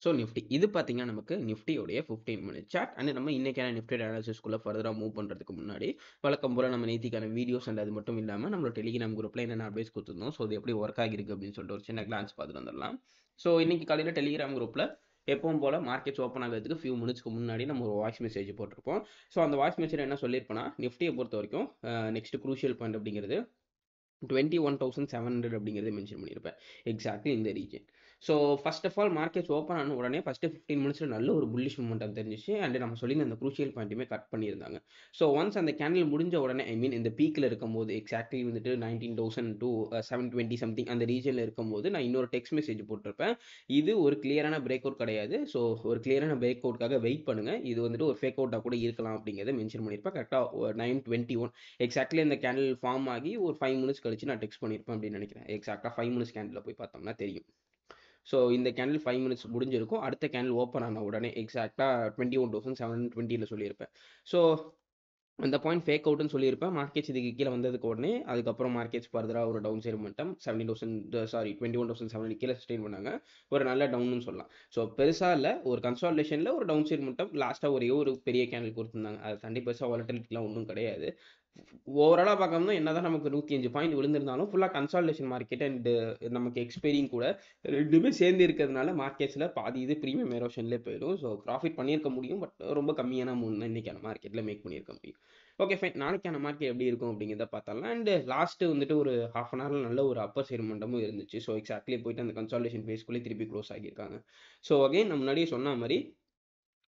So Nifty இது பார்த்தீங்கன்னா நமக்கு நிஃப்டியோடைய 15 மினிட் சார்ட் அண்ட் நம்ம இன்னைக்கான நிஃப்டி அனாலிசிஸ்குள்ள ஃபர்தராக மூவ் பண்ணுறதுக்கு முன்னாடி வழக்கம் போல் நம்ம நேத்திக்கான வீடியோஸ் அண்ட் அது மட்டும் இல்லாமல் நம்மளோட டெலிகிராம் குரூப்பில் என்னென்ன அப்டேட்ஸ் கொடுத்துருந்தோம். ஸோ அது எப்படி ஒர்க் ஆகிருக்கு அப்படின்னு சொல்லிட்டு ஒரு சின்ன கிளான்ஸ் பார்த்துட்டு வந்துடலாம். ஸோ இன்னைக்கு காலையில் டெலிகிராம் குரூப்பில் எப்பவும் போல் மார்க்கெட்ஸ் ஓப்பன் ஆகிறதுக்கு ஃபியூ மினிட்ஸ்க்கு முன்னாடி நம்ம ஒரு வாய்ஸ் மெசேஜ் போட்டிருப்போம். ஸோ அந்த வாய்ஸ் மெசேஜ் என்ன சொல்லியிருப்போம்னா, நிஃப்டியை பொறுத்த வரைக்கும் நெக்ஸ்ட் க்ரூஷியல் பாயிண்ட் அப்படிங்கிறது 21,700 அப்படிங்கிறது மென்ஷன் பண்ணியிருப்பேன். எக்ஸாக்ட்லி இந்த reason. So first of all markets open ஆன உடனே ஃபஸ்ட்டு 15 மினிட்ஸில் நல்ல ஒரு புல்லிஷ் மூமெண்டம் தெரிஞ்சிச்சு அண்ட் நம்ம சொல்லி அந்த க்ரூஷியல் பாயிண்ட்டுமே கட் பண்ணியிருந்தாங்க. ஸோ ஒன்ஸ் அந்த கேண்டில் முடிஞ்ச உடனே ஐ மீன் இந்த பீக்கில் இருக்கும்போது எக்ஸாக்ட்லி வந்துட்டு 19,000 to 720 சம்திங் அந்த ரீஜனில் இருக்கும்போது நான் இன்னொரு டெக்ஸ்ட் மெசேஜ் போட்டிருப்பேன். இது ஒரு கிளியரான பிரேக் அவுட் கிடையாது. ஸோ ஒரு கிளியரான பிரேக் அவுட்காக வெயிட் பண்ணுங்கள், இது வந்துட்டு ஒரு ஃபேக் அவுட்டாக கூட இருக்கலாம் அப்படிங்கிறத மென்ஷன் பண்ணியிருப்பேன். கரெக்டாக 9:21 எக்ஸாக்ட்லி அந்த கேண்டில் ஃபார்ம் ஆகி ஒரு 5 மினிட்ஸ் கழிச்சு நான் டெக்ஸ்ட் பண்ணியிருப்பேன் அப்படின்னு நினைக்கிறேன். எக்ஸாக்டாக 5 மினிட்ஸ் கேண்டில் போய் பார்த்தோம்னா தெரியும். ஸோ இந்த கேண்டில் 5 மினிட்ஸ் முடிஞ்சிருக்கும். அடுத்த கேண்டில் ஓப்பன் ஆன உடனே எக்ஸாக்டாக 21,720 சொல்லியிருப்பேன். ஸோ அந்த பாயிண்ட் ஃபேக் அவுட்னு சொல்லியிருப்பேன். மார்க்கெட்ஸ் இதுக்கு கீழே வந்ததுக்கு உடனே அதுக்கப்புறம் மார்க்கெட்ஸ் ஃபர்தராக ஒரு டவுன் சைடு மட்டம் 21,700 கீழே சஸ்டெயின் பண்ணாங்க. ஒரு நல்ல டவுன்னு சொல்லலாம். ஸோ பெருசாக இல்லை, ஒரு கன்சாலிடேஷனில் ஒரு டவுன் சைடு மட்டம் லாஸ்ட்டாக ஒரே ஒரு பெரிய கேண்டில் கொடுத்துருந்தாங்க. அதை தாண்டி பெருசாக வாலட்டிலிட்டிலாம் ஒன்றும் கிடையாது. ஓவராலாக பார்க்கணும்னா என்னதான் நமக்கு 105 பாயிண்ட் விழுந்திருந்தாலும் ஃபுல்லாக கன்சாலிடேஷன் மார்க்கெட் அண்ட் நமக்கு எக்ஸ்பைரிங் கூட ரெண்டுமே சேர்ந்து இருக்கிறதுனால மார்க்கெட்ஸில் பாதி இது ப்ரீமியம் எரோஷன்லேயே போயிடும். ஸோ ப்ராஃபிட் பண்ணியிருக்க முடியும், பட் ரொம்ப கம்மியான அமௌண்ட் தான் இன்றைக்கான மார்க்கெட்டில் மேக் பண்ணியிருக்க முடியும். ஓகே ஃபைன், நாளைக்கான மார்க்கெட் எப்படி இருக்கும் அப்படிங்கிறத பார்த்தாலாம். அண்ட் லாஸ்ட்டு வந்துட்டு ஒரு ஹாஃப் அன் ஹவரில் நல்ல ஒரு அப்பர் சைடு மண்டமும் இருந்துச்சு. ஸோ எக்ஸாக்ட்லி போயிட்டு அந்த கன்சாலிடேஷன் ஃபேஸ்க்குள்ளே திருப்பி க்ளோஸ் ஆகியிருக்காங்க. ஸோ அகைன் நான் முன்னாடியே சொன்ன மாதிரி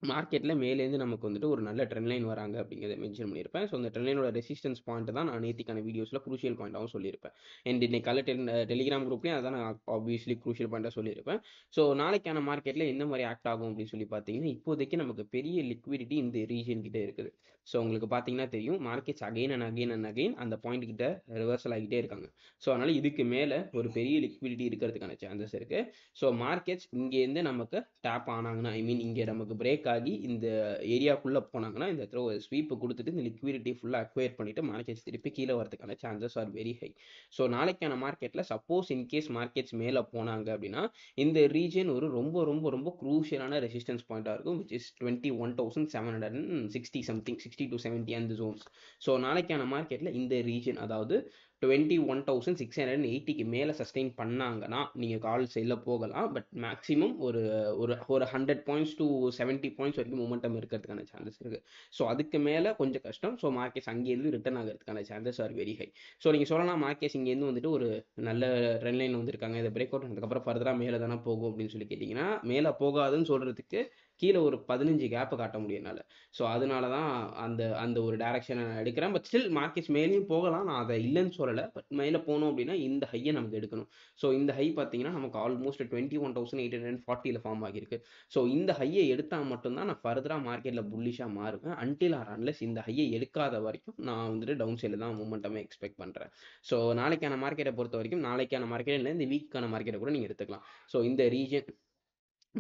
மார்க்கெட்டில் மேலேருந்து நமக்கு வந்துட்டு ஒரு நல்ல ட்ரெண்ட் லைன் வராங்க அப்படிங்கிறத மென்ஷன் பண்ணியிருப்பேன். ஸோ அந்த ட்ரெண்ட் லைனோட ரெசிஸ்டன்ஸ் பாயிண்ட் தான் நான் நேத்திக்கான வீடியோஸில் க்ரூஷியல் பாயிண்டாகவும் சொல்லியிருப்பேன். அண்ட் இன்னைக்கு காலையில் டெலிகிராம் குரூப்லேயும் அதான் நான் ஆப்வியஸ்லி க்ரூஷியல் பாயிண்டாக சொல்லியிருப்பேன். ஸோ நாளைக்கான மார்க்கெட்டில் எந்த மாதிரி ஆக்ட் ஆகும் அப்படின்னு சொல்லி பார்த்தீங்கன்னா, இப்போதைக்கு நமக்கு பெரிய லிக்விடிட்டி இந்த ரீஜன் கிட்டே இருக்குது. ஸோ உங்களுக்கு பார்த்தீங்கன்னா தெரியும், மார்க்கெட்ஸ் அகைன் அண்ட் அகைன் அந்த பாயிண்ட் கிட்ட ரிவர்சல் ஆகிட்டே இருக்காங்க. ஸோ அதனால் இதுக்கு மேலே ஒரு பெரிய லிக்விடிட்டி இருக்கிறதுக்கான சான்சஸ் இருக்குது. ஸோ மார்க்கெட்ஸ் இங்கேருந்து நமக்கு டேப் ஆனாங்கன்னா, ஐ மீன் இங்கே நமக்கு பிரேக் ஆகி இந்த ஏரியாக்குள்ளே போனாங்கன்னா, இந்த இடத்துல ஒரு ஸ்வீப் கொடுத்துட்டு இந்த லிக்விடிட்டி ஃபுல்லாக அக்வயர் பண்ணிவிட்டு மார்க்கெட்ஸ் திருப்பி கீழே வரதுக்கான chances are very high. So நாளைக்கான மார்க்கெட்டில் சப்போஸ் இன்கேஸ் மார்க்கெட்ஸ் மேலே போனாங்க அப்படின்னா, இந்த ரீஜன் ஒரு ரொம்ப ரொம்ப ரொம்ப க்ரூஷியலான ரெசிஸ்டன்ஸ் பாயிண்ட்டாக இருக்கும், விச் இஸ் 21,760 சம்திங், 60 to 70 அந்த ஜோன்ஸ். ஸோ நாளைக்கான மார்க்கெட்டில் இந்த ரீஜன் அதாவது 21,680க்கு மேலே சஸ்டெயின் பண்ணாங்கன்னா நீங்கள் கால் சைடில் போகலாம். பட் மேக்ஸிமம் ஒரு ஒரு ஒரு 100 பாயிண்ட்ஸ் டு 70 பாயிண்ட்ஸ் வரைக்கும் மூமெண்டம் இருக்கிறதுக்கான சான்சஸ் இருக்குது. ஸோ அதுக்கு மேலே கொஞ்சம் கஷ்டம். ஸோ மார்க்கெட்ஸ் அங்கேருந்து ரிட்டர்ன் ஆகிறதுக்கான chances are very high. So நீங்கள் சொல்லலாம் மார்க்கெட்ஸ் இங்கேருந்து வந்துட்டு ஒரு நல்ல ட்ரெண்ட் லைன் வந்திருக்காங்க, இதை பிரேக் அவுட் ஆனதுக்கப்புறம் ஃபர்தராக மேலே தானே போகும் அப்படின்னு சொல்லி கேட்டிங்கன்னா, மேலே போகாதுன்னு சொல்கிறதுக்கு கீழே ஒரு 15 கேப்பை காட்ட முடியும் என்னால். ஸோ அதனால தான் அந்த அந்த ஒரு டேரக்ஷனை நான் எடுக்கிறேன். பட் ஸ்டில் மார்க்கெட்ஸ் மேலேயும் போகலாம், நான் அதை இல்லைன்னு சொல்லலை. பட் மேலே போகணும் அப்படின்னா இந்த ஹையை நமக்கு எடுக்கணும். ஸோ இந்த ஹை பார்த்தீங்கன்னா நமக்கு ஆல்மோஸ்ட் 21,840 ஃபார்ம் ஆகியிருக்கு. ஸோ இந்த ஹையை எடுத்தால் மட்டும்தான் நான் ஃபர்தராக மார்க்கெட்டில் புல்லிஷாக மாறுவேன். அன்டில் ஆர் அன்லெஸ் இந்த ஹையை எடுக்காத வரைக்கும் நான் வந்துட்டு டவுன் சைடில் தான் மூமெண்ட்டமே எக்ஸ்பெக்ட் பண்ணுறேன். ஸோ நாளைக்கான மார்க்கெட்டை பொறுத்த வரைக்கும், நாளைக்கான மார்க்கெட் இல்லை இந்த வீக்கான மார்க்கெட்டை கூட நீங்கள் எடுத்துக்கலாம். ஸோ இந்த ரீஜன்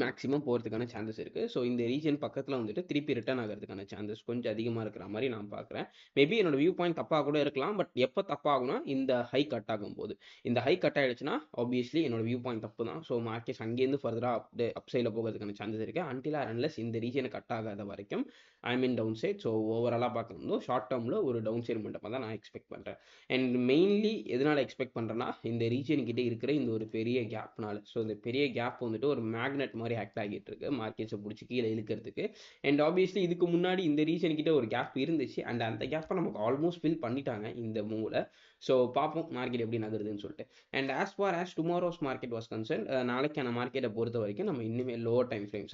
மேக்ஸிமம் போகிறதுக்கான சான்சஸ் இருக்குது. ஸோ இந்த ரீஜன் பக்கத்தில் வந்துட்டு திருப்பி ரிட்டர்ன் ஆகிறதுக்கான சான்சஸ் கொஞ்சம் அதிகமாக இருக்கிற மாதிரி நான் பார்க்குறேன். மேபி என்னோட வியூ பாயிண்ட் தப்பாக கூட இருக்கலாம். பட் எப்போ தப்பாகும்னா இந்த ஹை கட் ஆகும்போது. இந்த ஹை கட் ஆகிடுச்சுன்னா ஆப்வியஸ்லி என்னோட வியூ பாயிண்ட் தப்பு தான். ஸோ மார்க்கெட்ஸ் அங்கேருந்து ஃபர்தராக அப் சைடில் போகிறதுக்கான சான்சஸ் இருக்குது. அன்டில் ஆர் அன்லெஸ் இந்த ரீஜனை கட் ஆகாத வரைக்கும் ஐ மீன் டவுன் சைட். ஸோ ஓவராலாக பார்க்கணும் ஷார்ட் டேர்மில் ஒரு டவுன் சைட் மட்டும் தான் நான் எக்ஸ்பெக்ட் பண்ணுறேன். அண்ட் மெயின்லி எதனால் எக்ஸ்பெக்ட் பண்ணுறேன்னா, இந்த ரீஜன் கிட்டே இருக்கிற இந்த ஒரு பெரிய கேப்னால. ஸோ இந்த பெரிய கேப் வந்துட்டு ஒரு மேக்னெட் மாதிரி ஆக்ட் ஆகிட்டு இருக்கு மார்க்கெட்ஸை பிடிச்சி கீழே இழுக்கிறதுக்கு. அண்ட் ஆப்வியஸ்லி இதுக்கு முன்னாடி இந்த ரீஜன் கிட்ட ஒரு கேப் இருந்துச்சு அண்ட் அந்த கேப்பை நமக்கு ஆல்மோஸ்ட் ஃபில் பண்ணிட்டாங்க இந்த மூவில். ஸோ பார்ப்போம் மார்க்கெட் எப்படி நகருதுன்னு சொல்லிட்டு. And as far as tomorrow's market was concern, நாளைக்கான மார்க்கெட்டை பொறுத்த வரைக்கும் நம்ம இன்னுமே லோவர் டைம் ஃப்ரேம்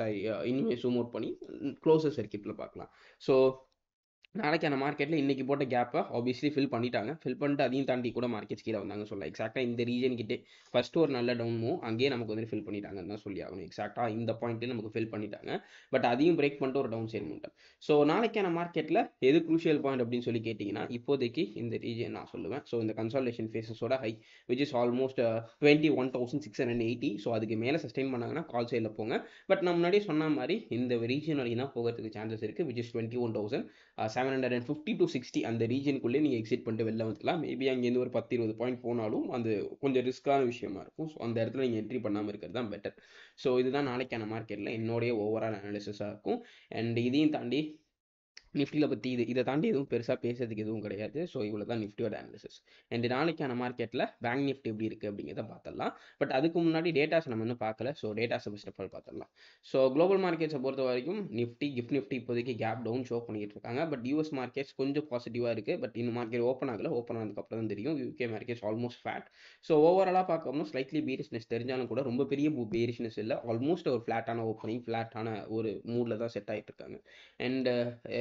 இன்னுமே ஜூம் அவுட் பண்ணி க்ளோசர் சர்க்கியூட்டில் பார்க்கலாம். ஸோ நாளைக்கான மார்க்கெட்டில் இன்றைக்கி போட்ட கேப்பை ஆப்வியஸ்லி ஃபில் பண்ணிட்டாங்க. ஃபில் பண்ணிட்டு அதையும் தாண்டி கூட மார்க்கெட்ஸ் கீழே வந்தாங்க சொல்லலாம். எக்ஸாக்டாக இந்த ரீஜன் கிட்டே ஃபஸ்ட்டு ஒரு நல்ல டவுன் மூவ் அங்கேயே நமக்கு வந்து ஃபில் பண்ணிட்டாங்கன்னு தான் சொல்லி ஆகணும். எக்ஸாக்டாக இந்த பாயிண்ட்டு நமக்கு ஃபில் பண்ணிட்டாங்க. பட் அதையும் பிரேக் பண்ணிட்டு ஒரு டவுன் சைடு மூவ்மெண்ட். ஸோ நாளைக்கான மார்க்கெட்டில் எது க்ரூஷியல் பாயிண்ட் அப்படின்னு சொல்லி கேட்டிங்கன்னா, இப்போதைக்கு இந்த ரீஜன் நான் சொல்லுவேன். ஸோ இந்த கன்சாலிடேஷன் ஃபேஸஸோட high which is almost 21,680. So அதுக்கு மேலே சஸ்டெயின் பண்ணாங்கன்னா கால் சைடில் போங்க. பட் நான் முன்னாடியே சொன்ன மாதிரி இந்த ரீஜன் வரைக்கும் தான் போகிறதுக்கு சான்சஸ் இருக்குது, விச் இஸ் 21,720 750 to 60 அந்த ரீஜனுக்குள்ளே நீங்கள் எக்ஸிட் பண்ணிட்டு வெளில வந்துக்கலாம். மேபி அங்கேருந்து ஒரு 10-20 பாயிண்ட் போனாலும் அது கொஞ்சம் ரிஸ்க்கான விஷயமா இருக்கும். ஸோ அந்த இடத்துல நீங்கள் என்ட்ரி பண்ணாமல் இருக்கிறது தான் பெட்டர். ஸோ இதுதான் நாளைக்கான மார்க்கெட்டில் என்னுடைய ஓவரால் அனாலிசிஸாக இருக்கும். அண்ட் இதையும் தாண்டி நிஃப்டியில் பற்றி இதை தாண்டி எதுவும் பெருசாக பேசுறதுக்கு எதுவும் கிடையாது. ஸோ இவ்வளோ தான் நிஃப்டியோட அனாலிசிஸ். அண்ட் நாளைக்கான மார்க்கெட்டில் பேங்க் நிஃப்டி எப்படி இருக்குது அப்படிங்கிறத பார்த்துடலாம். பட் அதுக்கு முன்னாடி டேட்டாஸ் நம்ம இன்னும் பார்க்கல. ஸோ டேட்டாஸை ஃபர்ஸ்ட் ஆஃப் ஆல் பார்த்துடலாம். ஸோ குளோபல் மார்க்கெட்ஸை பொறுத்த வரைக்கும் கிஃப்ட் நிஃப்டி இப்போதைக்கு கேப் டவுன் ஷோ பண்ணிட்டு இருக்காங்க. பட் யூஎஸ் மார்க்கெட்ஸ் கொஞ்சம் பாசிட்டிவாக இருக்குது. பட் இன்னும் மார்க்கெட் ஓப்பன் ஆகல. ஓப்பன் ஆனதுக்கப்புறம் தான் தெரியும். UK markets almost flat. So ஓவராலாக பார்க்கணும் ஸ்லைட்லி பேரிஷ்னஸ் தெரிஞ்சாலும் கூட ரொம்ப பெரிய பேரிஷ்னஸ் இல்லை. ஆல்மோஸ்ட் ஒரு ஃப்ளாட்டான ஓப்பனிங், ஃப்ளாட்டான ஒரு மூடில் தான் செட் ஆகிட்டு இருக்காங்க. And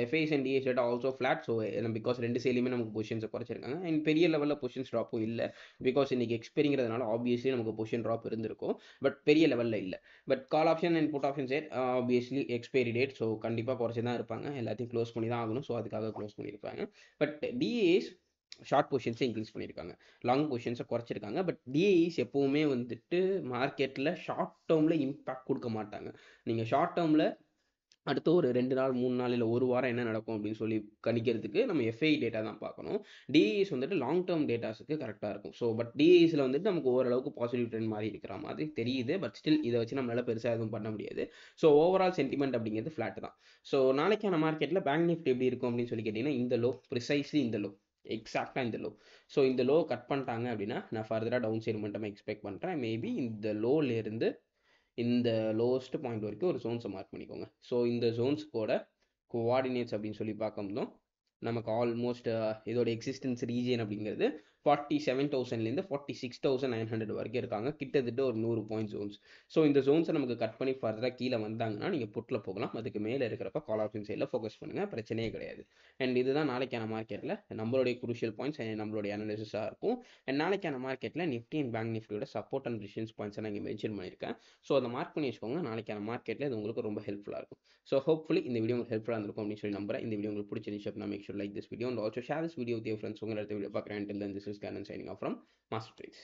FAS and DH data also flat. So because ரெண்டு சைட்லையுமே நமக்கு பொசிஷன்ஸை குறைச்சிருக்காங்க. அண்ட் பெரிய லெவலில் பொசிஷன்ஸ் ட்ராப்பும் இல்லை. பிகாஸ் இன்னைக்கு எக்ஸ்பெரிங்கிறதுனால ஆப்வியஸ்லி நமக்கு பொசிஷன் ட்ராப் இருந்திருக்கும். பட் பெரிய லெவலில் இல்லை. But call option and put option side obviously expiry date. So கண்டிப்பாக குறைச்சி தான் இருப்பாங்க. எல்லாத்தையும் க்ளோஸ் பண்ணி தான் ஆகணும். ஸோ அதுக்காக க்ளோஸ் பண்ணியிருப்பாங்க. பட் DAs ஷார்ட் பொசிஷன்ஸை இன்க்ரீஸ் பண்ணியிருக்காங்க, லாங் பொசிஷன்ஸை குறைச்சிருக்காங்க. பட் DAs எப்போவுமே வந்துட்டு மார்க்கெட்டில் ஷார்ட் டேர்மில் இம்பாக்ட் கொடுக்க மாட்டாங்க. நீங்கள் ஷார்ட் டேர்மில் அடுத்த ஒரு 2 நாள் 3 நாள் இல்லை ஒரு வாரம் என்ன நடக்கும் அப்படின்னு சொல்லி கணிக்கிறதுக்கு நம்ம FI டேட்டா தான் பார்க்கணும். DAs வந்துட்டு லாங் டேர்ம் டேட்டாஸுக்கு கரெக்டாக இருக்கும். ஸோ பட் DAஸில் வந்துட்டு நமக்கு ஓரளவுக்கு பாசிட்டிவ் ட்ரெண்ட் மாதிரி இருக்கிற மாதிரி தெரியுது. பட் ஸ்டில் இதை வச்சு நம்மளால பெருசாக எதுவும் பண்ண முடியாது. ஸோ ஓவரால் சென்டிமெண்ட் அப்படிங்கிறது ஃப்ளாட் தான். ஸோ நாளைக்கான மார்க்கெட்டில் பேங்க் நிஃப்டி எப்படி இருக்கும் அப்படின்னு சொல்லி கேட்டிங்கன்னா, இந்த லோ ப்ரிசைஸ்லி இந்த லோ, எக்ஸாக்டாக இந்த லோ. ஸோ இந்த லோ கட் பண்ணிட்டாங்க அப்படின்னா நான் ஃபர்தராக டவுன் சைடு மட்டும் எக்ஸ்பெக்ட் பண்ணுறேன். மேபி இந்த லோலேருந்து இந்த லோவஸ்ட் பாயிண்ட் வரைக்கும் ஒரு ஜோன்ஸை மார்க் பண்ணிக்கோங்க. ஸோ இந்த ஜோன்ஸ் கூட கோஆர்டினேட்ஸ் அப்படின்னு சொல்லி பார்க்கும்போதும் நமக்கு ஆல்மோஸ்ட் இதோட எக்ஸிஸ்டன்ஸ் ரீஜன் அப்படிங்கிறது 47,000லேருந்து 46,900 வரைக்கும் இருக்காங்க. கிட்டத்தட்ட ஒரு 100 பாயிண்ட் ஜோன்ஸ். ஸோ இந்த ஜோன்ஸை நமக்கு கட் பண்ணி ஃபர்தராக கீழே வந்தாங்கன்னா நீங்கள் புட்டில் போகலாம். அதுக்கு மேலே இருக்கிறப்ப கால் ஆப்ஷன் சைடில் ஃபோக்கஸ் பண்ணுங்கள், பிரச்சனையே கிடையாது. அண்ட் இதுதான் நாளைக்கான மார்க்கெட்டில் நம்மளுடைய குரூஷியல் பாயிண்ட்ஸ் அண்ட் நம்மளுடைய அனாலிசிஸாக இருக்கும். அண்ட் நாளைக்கான மார்க்கெட்டில் நிஃப்டி அண்ட் பேங்க் நிஃப்டியோட சப்போர்ட் அண்ட் ரெசிஸ்டன்ஸ் பாயிண்ட்ஸை நான் இங்கே மென்ஷன் பண்ணியிருக்கேன். ஸோ அதை மார்க் பண்ணி வச்சுக்கோங்க. நாளைக்கான மார்க்கெட்டில் இது உங்களுக்கு ரொம்ப ஹெல்ப்ஃபுல்லாக இருக்கும். ஸோ ஹோப்ஃபுல்லி இந்த வீடியோ உங்களுக்கு ஹெல்ப்ஃபுல்லாக இருக்கும் அப்படின்னு சொல்லி நம்புறேன். இந்த வீடியோ உங்களுக்கு பிடிச்சிருந்துச்சு அப்படின்னா make sure like this video and also share this video with your friends. உங்கள் அடுத்த வீடியோ பார்க்குறேன். Until then, this is Karan signing off from Master Trades.